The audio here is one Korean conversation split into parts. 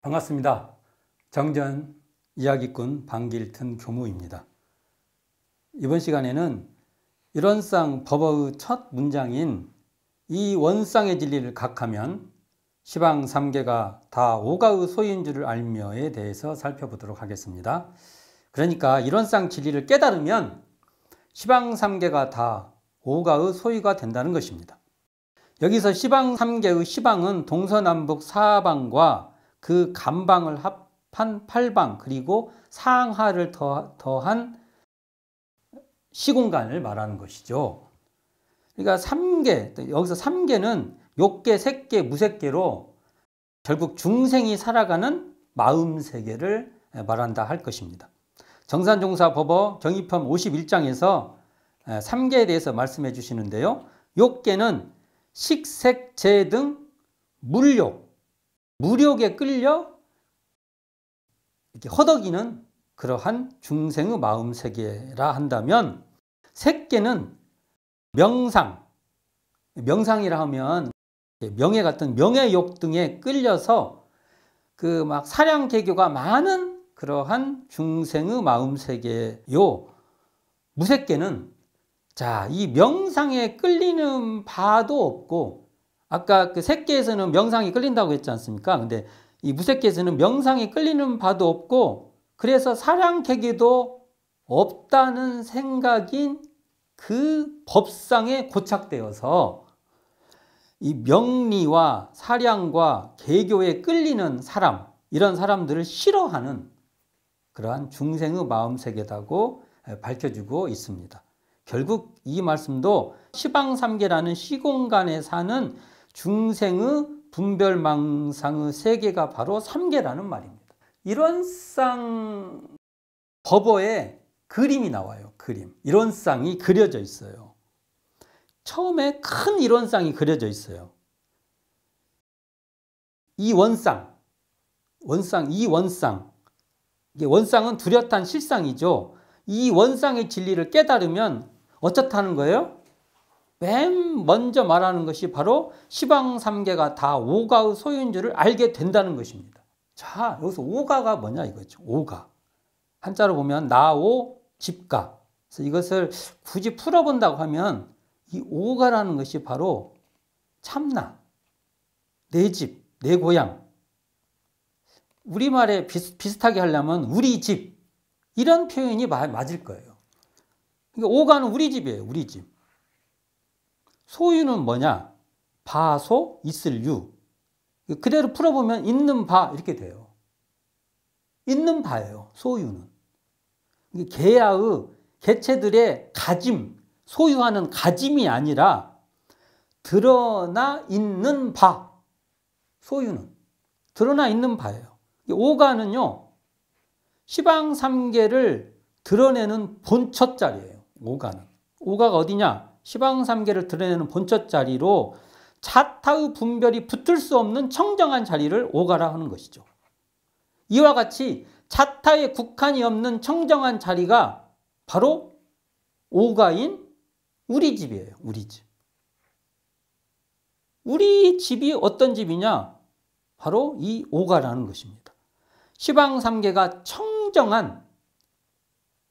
반갑습니다. 정전 이야기꾼 방길튼 교무입니다. 이번 시간에는 일원상 법어의 첫 문장인 이 원상의 진리를 각하면 시방 삼계가 다 오가의 소유인 줄을 알며에 대해서 살펴보도록 하겠습니다. 그러니까 일원상 진리를 깨달으면 시방 삼계가 다 오가의 소유가 된다는 것입니다. 여기서 시방 삼계의 시방은 동서남북 사방과 그 간방을 합한 팔방 그리고 상하를 더한 시공간을 말하는 것이죠. 그러니까 삼계, 여기서 삼계는 욕계, 색계, 무색계로 결국 중생이 살아가는 마음세계를 말한다 할 것입니다. 정산종사 법어 경입phẩm 51장에서 삼계에 대해서 말씀해 주시는데요. 욕계는 식, 색, 재 등 물욕, 무력에 끌려 이렇게 허덕이는 그러한 중생의 마음세계라 한다면, 색계는 명상, 명상이라 하면 명예 같은 명예욕 등에 끌려서 그 막 사량개교가 많은 그러한 중생의 마음세계요. 무색계는 자, 이 명상에 끌리는 바도 없고, 아까 그 색계에서는 명상이 끌린다고 했지 않습니까? 근데 이 무색계에서는 명상이 끌리는 바도 없고, 그래서 사량개교도 없다는 생각인 그 법상에 고착되어서 이 명리와 사량과 개교에 끌리는 사람, 이런 사람들을 싫어하는 그러한 중생의 마음세계다고 밝혀주고 있습니다. 결국 이 말씀도 시방삼계라는 시공간에 사는 중생의 분별망상의 세계가 바로 삼계라는 말입니다. 일원상 법어에 그림이 나와요. 그림. 일원상이 그려져 있어요. 처음에 큰 일원상이 그려져 있어요. 이 원상. 이 원상. 이게 원상은 뚜렷한 실상이죠. 이 원상의 진리를 깨달으면 어떻다는 거예요? 맨 먼저 말하는 것이 바로 시방삼계가 다 오가의 소유인 줄을 알게 된다는 것입니다. 자, 여기서 오가가 뭐냐 이거죠. 오가. 한자로 보면 나오 집가. 그래서 이것을 굳이 풀어본다고 하면 이 오가라는 것이 바로 참나, 내 집, 내 고향. 우리말에 비슷하게 하려면 우리 집, 이런 표현이 맞을 거예요. 그러니까 오가는 우리 집이에요. 우리 집. 소유는 뭐냐? 바소 있을 유. 그대로 풀어보면 있는 바 이렇게 돼요. 있는 바예요. 소유는. 개야의 개체들의 가짐, 소유하는 가짐이 아니라 드러나 있는 바. 소유는 드러나 있는 바예요. 오가는요, 시방삼계를 드러내는 본처자리예요. 오가가 어디냐? 시방삼계를 드러내는 본처자리로 자타의 분별이 붙을 수 없는 청정한 자리를 오가라 하는 것이죠. 이와 같이 자타의 국한이 없는 청정한 자리가 바로 오가인 우리 집이에요. 우리 집. 우리 집이 어떤 집이냐? 바로 이 오가라는 것입니다. 시방삼계가 청정한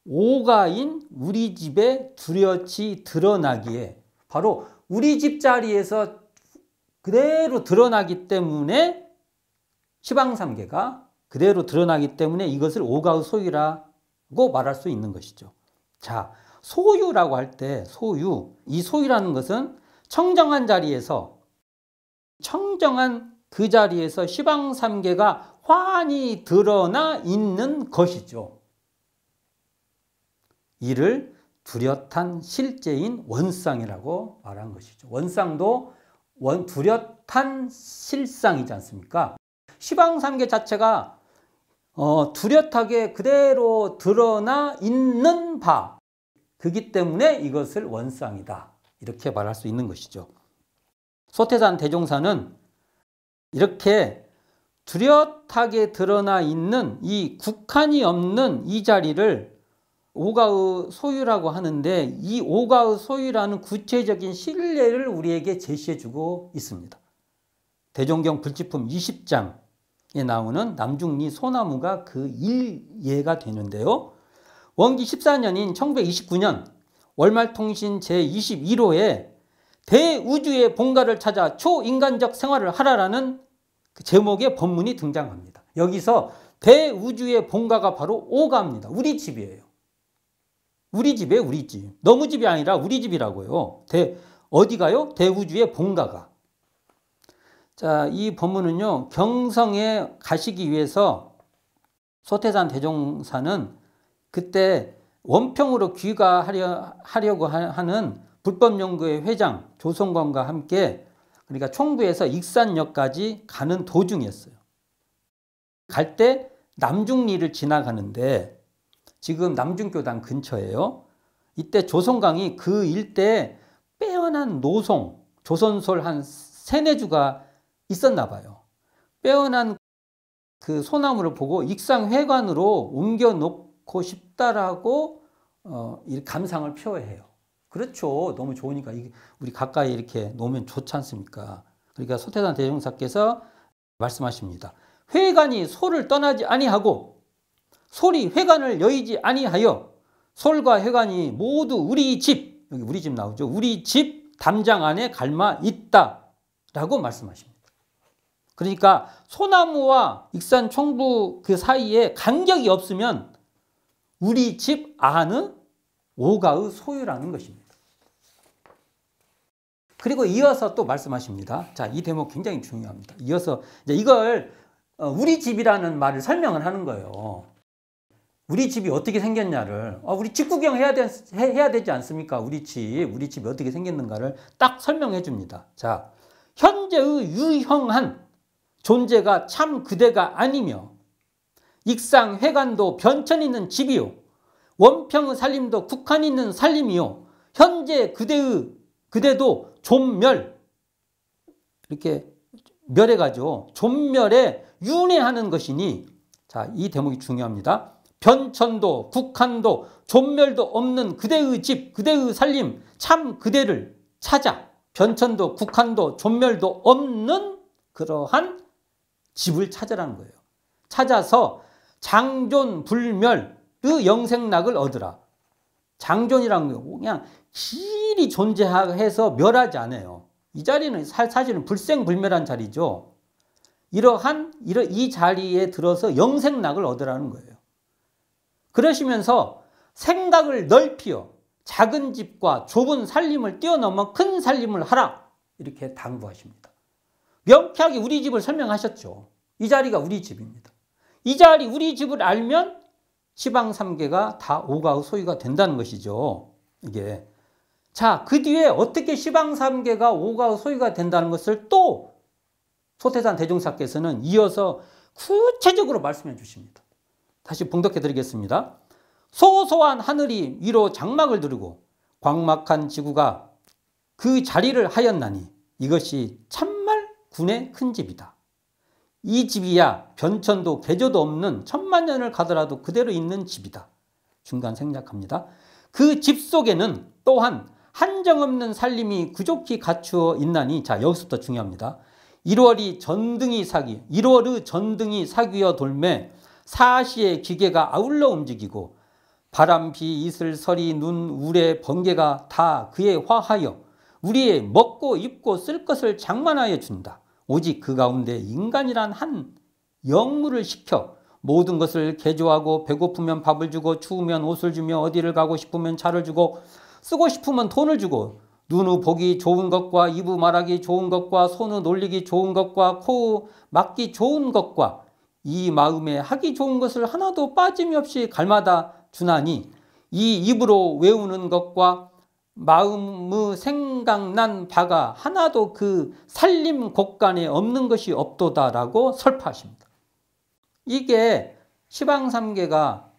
오가인 우리 집에 뚜렷이 드러나기에, 바로 우리 집 자리에서 그대로 드러나기 때문에, 시방삼계가 그대로 드러나기 때문에 이것을 오가의 소유라고 말할 수 있는 것이죠. 자, 소유라고 할 때 이 소유라는 것은 청정한 자리에서, 청정한 그 자리에서 시방삼계가 환히 드러나 있는 것이죠. 이를 뚜렷한 실제인 원상이라고 말한 것이죠. 원상도 뚜렷한 실상이지 않습니까? 시방삼계 자체가 뚜렷하게 그대로 드러나 있는 바, 그기 때문에 이것을 원상이다, 이렇게 말할 수 있는 것이죠. 소태산 대종사는 이렇게 뚜렷하게 드러나 있는 이 국한이 없는 이 자리를 오가의 소유라고 하는데, 이 오가의 소유라는 구체적인 신뢰를 우리에게 제시해 주고 있습니다. 대종경 불지품 20장 나오는 남중리 소나무가 그 일예가 되는데요. 원기 14년인 1929년 월말통신 제21호에 대우주의 본가를 찾아 초인간적 생활을 하라라는 그 제목의 본문이 등장합니다. 여기서 대우주의 본가가 바로 오가입니다. 우리 집이에요. 우리 집이에요, 우리 집. 너무 집이 아니라 우리 집이라고요. 어디가요? 대우주의 본가가. 자, 이 본문은요, 경성에 가시기 위해서 소태산 대종사는 그때 원평으로 귀가하려고 하는 불법연구회 회장 조성관과 함께 그러니까 총부에서 익산역까지 가는 도중이었어요. 갈 때 남중리를 지나가는데 지금 남중교당 근처예요. 이때 조성광이 그 일대에 빼어난 노송, 조선솔 한 3-4주가 있었나 봐요. 빼어난 그 소나무를 보고 익산회관으로 옮겨놓고 싶다라고 감상을 표해요. 그렇죠. 너무 좋으니까 우리 가까이 이렇게 놓으면 좋지 않습니까? 그러니까 소태산 대종사께서 말씀하십니다. 회관이 소를 떠나지 아니하고 솔이 회관을 여의지 아니하여 솔과 회관이 모두 우리 집, 여기 우리 집 나오죠. 우리 집 담장 안에 갈마 있다라고 말씀하십니다. 그러니까 소나무와 익산 총부 그 사이에 간격이 없으면 우리 집 안의 오가의 소유라는 것입니다. 그리고 이어서 또 말씀하십니다. 자, 이 대목 굉장히 중요합니다. 이어서 이제 이걸 우리 집이라는 말을 설명을 하는 거예요. 우리 집이 어떻게 생겼냐를 우리 집 구경 해야 되지 않습니까? 우리 집이 어떻게 생겼는가를 딱 설명해 줍니다. 자, 현재의 유형한 존재가 참 그대가 아니며 익상 회관도 변천 있는 집이요 원평의 살림도 국한 있는 살림이요 현재 그대도 존멸 이렇게 멸해가지고 존멸에 윤회하는 것이니 자, 이 대목이 중요합니다. 변천도 국한도 존멸도 없는 그대의 집 그대의 살림 참 그대를 찾아 변천도 국한도 존멸도 없는 그러한 집을 찾으라는 거예요. 찾아서 장존 불멸의 영생락을 얻으라. 장존이라는 거 그냥 길이 존재해서 멸하지 않아요. 이 자리는 사실은 불생불멸한 자리죠. 이 자리에 들어서 영생락을 얻으라는 거예요. 그러시면서 생각을 넓히어 작은 집과 좁은 살림을 뛰어넘어 큰 살림을 하라. 이렇게 당부하십니다. 명쾌하게 우리 집을 설명하셨죠. 이 자리가 우리 집입니다. 이 자리 우리 집을 알면 시방삼계가 다 오가의 소유가 된다는 것이죠. 이게. 자, 그 뒤에 어떻게 시방삼계가 오가의 소유가 된다는 것을 또 소태산 대종사께서는 이어서 구체적으로 말씀해 주십니다. 다시 봉독해 드리겠습니다. 소소한 하늘이 위로 장막을 두르고 광막한 지구가 그 자리를 하였나니 이것이 참말 군의 큰 집이다. 이 집이야 변천도 개조도 없는 천만년을 가더라도 그대로 있는 집이다. 중간 생략합니다. 그 집 속에는 또한 한정없는 살림이 구족히 갖추어 있나니 자 여기서부터 중요합니다. 1월의 전등이 사귀어 돌매 사시의 기계가 아울러 움직이고 바람, 비, 이슬, 서리, 눈, 우레, 번개가 다 그에 화하여 우리의 먹고 입고 쓸 것을 장만하여 준다. 오직 그 가운데 인간이란 한 영물을 시켜 모든 것을 개조하고 배고프면 밥을 주고 추우면 옷을 주며 어디를 가고 싶으면 차를 주고 쓰고 싶으면 돈을 주고 눈의 보기 좋은 것과 입의 말하기 좋은 것과 손의 놀리기 좋은 것과 코의 막기 좋은 것과 이 마음에 하기 좋은 것을 하나도 빠짐이 없이 갈마다 주나니 이 입으로 외우는 것과 마음의 생각난 바가 하나도 그 살림 곳간에 없는 것이 없도다라고 설파하십니다. 이게 시방삼계가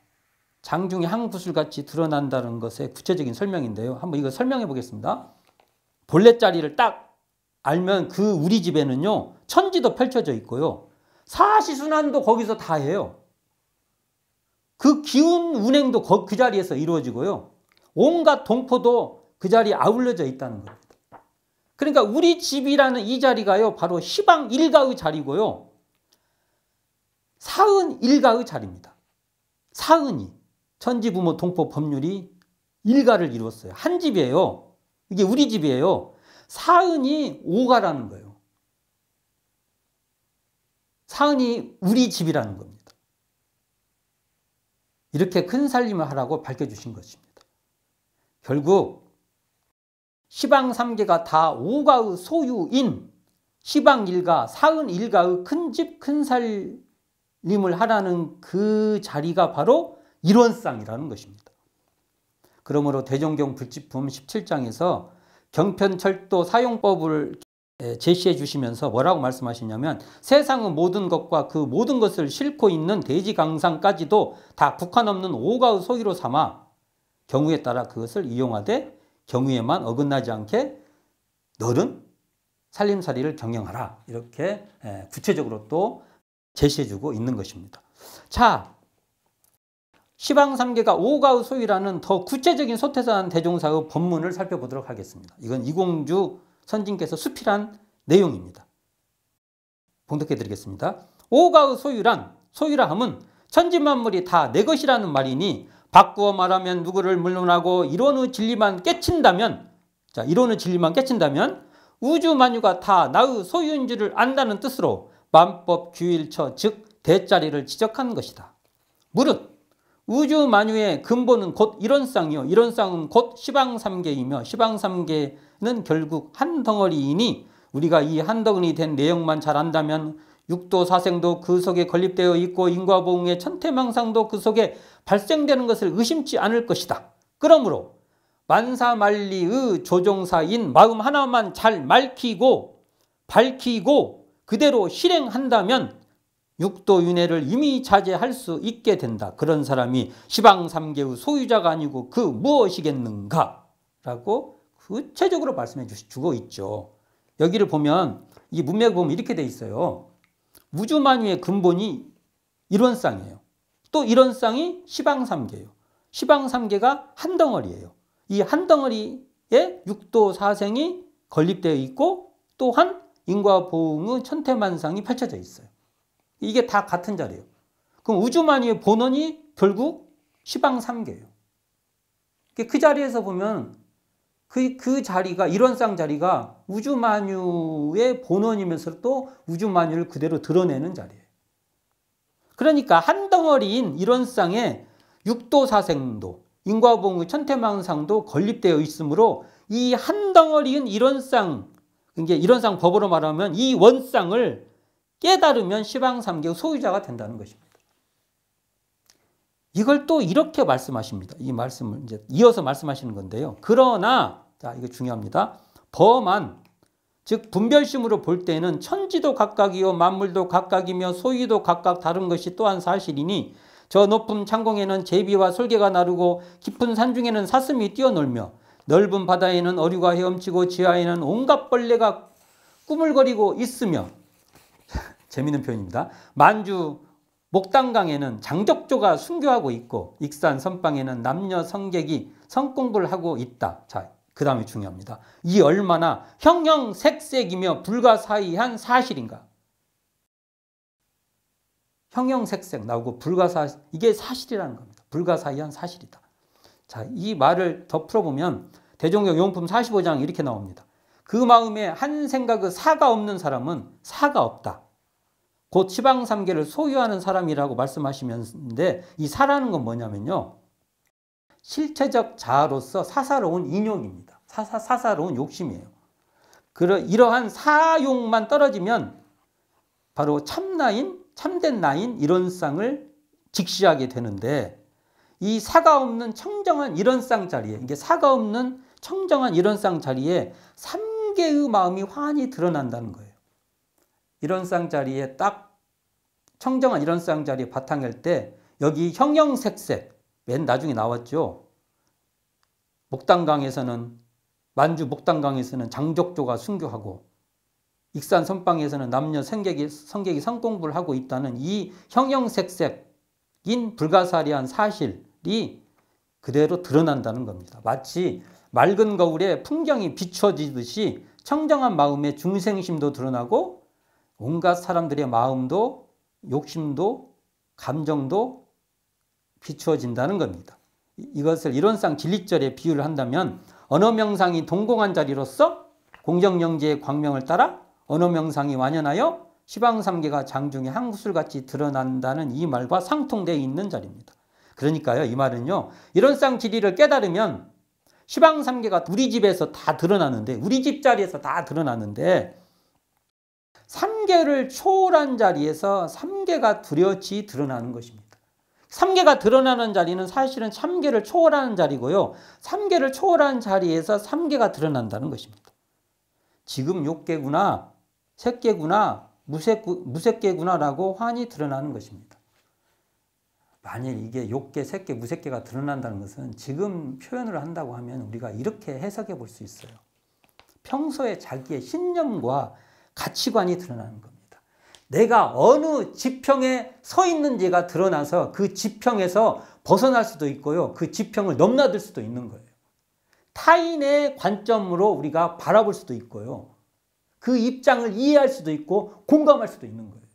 장중에 한 구슬같이 드러난다는 것의 구체적인 설명인데요. 한번 이거 설명해 보겠습니다. 본래자리를 딱 알면 그 우리 집에는요 천지도 펼쳐져 있고요 사시순환도 거기서 다 해요. 그 기운 운행도 그 자리에서 이루어지고요 온갖 동포도 그 자리에 아울러져 있다는 겁니다. 그러니까 우리 집이라는 이 자리가요 바로 시방 일가의 자리고요 사은 일가의 자리입니다. 사은이 천지부모 동포 법률이 일가를 이루었어요. 한 집이에요. 이게 우리 집이에요. 사은이 오가라는 거예요. 사은이 우리 집이라는 겁니다. 이렇게 큰 살림을 하라고 밝혀주신 것입니다. 결국 시방 3개가 다 오가의 소유인 시방 일가, 사은 일가의 큰 집, 큰 살림을 하라는 그 자리가 바로 일원상이라는 것입니다. 그러므로 대종경 불집품 17장에서 경편철도 사용법을 제시해 주시면서 뭐라고 말씀하시냐면 세상의 모든 것과 그 모든 것을 싣고 있는 대지강상까지도 다 국한 없는 오가의 소유로 삼아 경우에 따라 그것을 이용하되 경우에만 어긋나지 않게 너는 살림살이를 경영하라. 이렇게 구체적으로 또 제시해주고 있는 것입니다. 자, 시방 3개가 오가의 소유라는 더 구체적인 소태산 대종사의 법문을 살펴보도록 하겠습니다. 이건 이공주 선진께서 수필한 내용입니다. 봉독해 드리겠습니다. 오가의 소유라 함은 천지만물이 다 내 것이라는 말이니 바꾸어 말하면 누구를 물론하고 이론의 진리만 깨친다면 우주 만유가 다 나의 소유인 줄을 안다는 뜻으로 만법 규일처 즉 대자리를 지적한 것이다. 무릇 우주 만유의 근본은 곧 일원상이요 일원상은 곧 시방 3개이며 시방 3개는 결국 한 덩어리이니 우리가 이 한 덩어리 된 내용만 잘 안다면 육도 사생도 그 속에 건립되어 있고 인과보응의 천태망상도 그 속에 발생되는 것을 의심치 않을 것이다. 그러므로 만사만리의 조종사인 마음 하나만 잘 밝히고 그대로 실행한다면 육도윤회를 이미 자제할 수 있게 된다. 그런 사람이 시방 3개의 소유자가 아니고 그 무엇이겠는가? 라고 구체적으로 말씀해 주고 있죠. 여기를 보면 이 문맥을 보면 이렇게 돼 있어요. 우주만유의 근본이 일원상이에요. 또 일원상이 시방 3개예요. 시방 3개가 한 덩어리예요. 이 한 덩어리에 육도 사생이 건립되어 있고 또한 인과보응의 천태만상이 펼쳐져 있어요. 이게 다 같은 자리예요. 그럼 우주만유의 본원이 결국 시방 3개예요. 그 자리에서 보면 그 자리가 일원상 자리가 우주만유의 본원이면서 또 우주만유를 그대로 드러내는 자리예요. 그러니까 한 덩어리인 일원상에 육도사생도 인과보응의 천태망상도 건립되어 있으므로 이 한 덩어리인 일원상, 이게 일원상 법으로 말하면 이 원상을 깨달으면 시방 3개의 소유자가 된다는 것입니다. 이걸 또 이렇게 말씀하십니다. 이 말씀을 이제 이어서 말씀하시는 건데요. 그러나, 자, 이거 중요합니다. 범한, 즉 분별심으로 볼 때는 천지도 각각이요 만물도 각각이며 소유도 각각 다른 것이 또한 사실이니 저 높은 창공에는 제비와 솔개가 나르고 깊은 산중에는 사슴이 뛰어놀며 넓은 바다에는 어류가 헤엄치고 지하에는 온갖 벌레가 꾸물거리고 있으며 재미있는 표현입니다. 만주 목당강에는 장적조가 순교하고 있고 익산 선방에는 남녀 성객이 성공부를 하고 있다. 자, 그 다음에 중요합니다. 이 얼마나 형형색색이며 불가사의한 사실인가. 형형색색 나오고 불가사의, 이게 사실이라는 겁니다. 불가사의한 사실이다. 자, 이 말을 더 풀어보면 대종경 용품 45장 이렇게 나옵니다. 그 마음에 한 생각의 사가 없는 사람은 사가 없다. 곧 시방 3개를 소유하는 사람이라고 말씀하시는데 이 사라는 건 뭐냐면요. 실체적 자아로서 사사로운 인욕입니다. 사사로운 욕심이에요. 이러한 사욕만 떨어지면 바로 참된 나인 일원상을 직시하게 되는데 이 사가 없는 청정한 일원상 자리에 이게 사가 없는 청정한 일원상 자리에 3개의 마음이 환히 드러난다는 거예요. 일원상 자리에 딱 청정한 일원상 자리에 바탕일 때 여기 형형색색 맨 나중에 나왔죠. 목당강에서는 만주 목당강에서는 장적조가 순교하고 익산 선방에서는 남녀 성객이 성공부를 하고 있다는 이 형형색색인 불가사리한 사실이 그대로 드러난다는 겁니다. 마치 맑은 거울에 풍경이 비춰지듯이 청정한 마음의 중생심도 드러나고 온갖 사람들의 마음도 욕심도 감정도 비추어진다는 겁니다. 이것을 이론상 진리절에 비유를 한다면 언어명상이 동공한 자리로서 공정영지의 광명을 따라 언어명상이 완연하여 시방삼계가 장중에 한 구슬같이 드러난다는 이 말과 상통되어 있는 자리입니다. 그러니까요, 이 말은요, 이론상 진리를 깨달으면 시방삼계가 우리 집에서 다 드러나는데, 우리 집 자리에서 다 드러나는데, 삼계를 초월한 자리에서 삼계가 뚜렷이 드러나는 것입니다. 삼계가 드러나는 자리는 사실은 삼계를 초월하는 자리고요. 삼계를 초월한 자리에서 삼계가 드러난다는 것입니다. 지금 욕계구나, 색계구나, 무색계구나라고 환히 드러나는 것입니다. 만일 이게 욕계, 색계, 무색계가 드러난다는 것은 지금 표현을 한다고 하면 우리가 이렇게 해석해 볼 수 있어요. 평소에 자기의 신념과 가치관이 드러나는 겁니다. 내가 어느 지평에 서 있는지가 드러나서 그 지평에서 벗어날 수도 있고요. 그 지평을 넘나들 수도 있는 거예요. 타인의 관점으로 우리가 바라볼 수도 있고요. 그 입장을 이해할 수도 있고 공감할 수도 있는 거예요.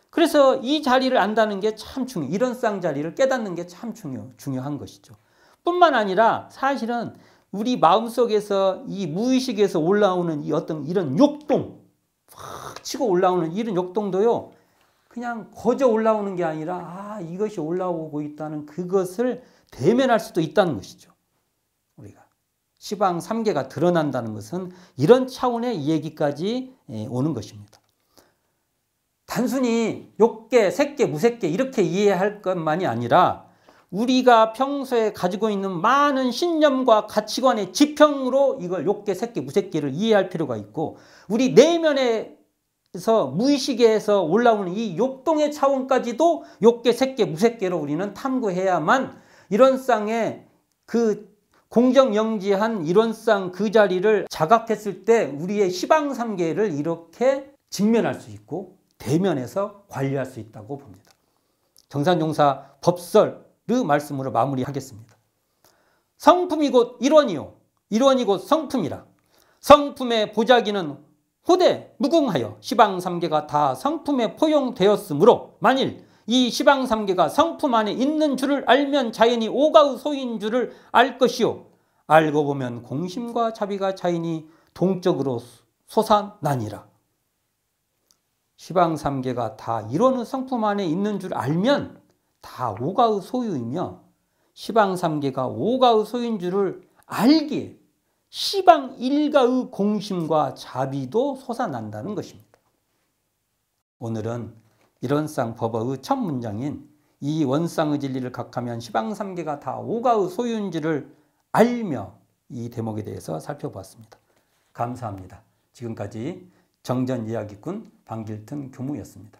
그래서 이 자리를 안다는 게 참 중요해요. 이론상 자리를 깨닫는 게 참 중요한 것이죠. 뿐만 아니라 사실은 우리 마음속에서 이 무의식에서 올라오는 이 어떤 이런 욕동, 확 치고 올라오는 이런 욕동도요, 그냥 거저 올라오는 게 아니라 이것이 올라오고 있다는 그것을 대면할 수도 있다는 것이죠. 우리가 시방 삼계가 드러난다는 것은 이런 차원의 이 얘기까지 오는 것입니다. 단순히 욕계, 색계, 무색계 이렇게 이해할 것만이 아니라 우리가 평소에 가지고 있는 많은 신념과 가치관의 지평으로 이걸 욕계, 색계, 무색계를 이해할 필요가 있고, 우리 내면에서 무의식에서 올라오는 이 욕동의 차원까지도 욕계, 색계, 무색계로 우리는 탐구해야만 이론상의 그 공정영지한 이론상 그 자리를 자각했을 때 우리의 시방삼계를 이렇게 직면할 수 있고 대면해서 관리할 수 있다고 봅니다. 정산용사 법설 말씀으로 마무리하겠습니다. 성품이 곧 일원이요, 일원이 곧 성품이라. 성품의 보자기는 후대 무궁하여 시방삼계가 다 성품에 포용되었으므로 만일 이 시방삼계가 성품 안에 있는 줄을 알면 자연히 오가의 소인 줄을 알 것이요, 알고 보면 공심과 자비가 자연히 동적으로 솟아나니라. 시방삼계가 다 일원의 성품 안에 있는 줄 알면 다 오가의 소유이며 시방삼계가 오가의 소유인 줄을 알기에 시방일가의 공심과 자비도 솟아난다는 것입니다. 오늘은 이론상 법어의 첫 문장인 이 원상의 진리를 각하면 시방삼계가 다 오가의 소유인 줄을 알며 이 대목에 대해서 살펴보았습니다. 감사합니다. 지금까지 정전이야기꾼 방길튼 교무였습니다.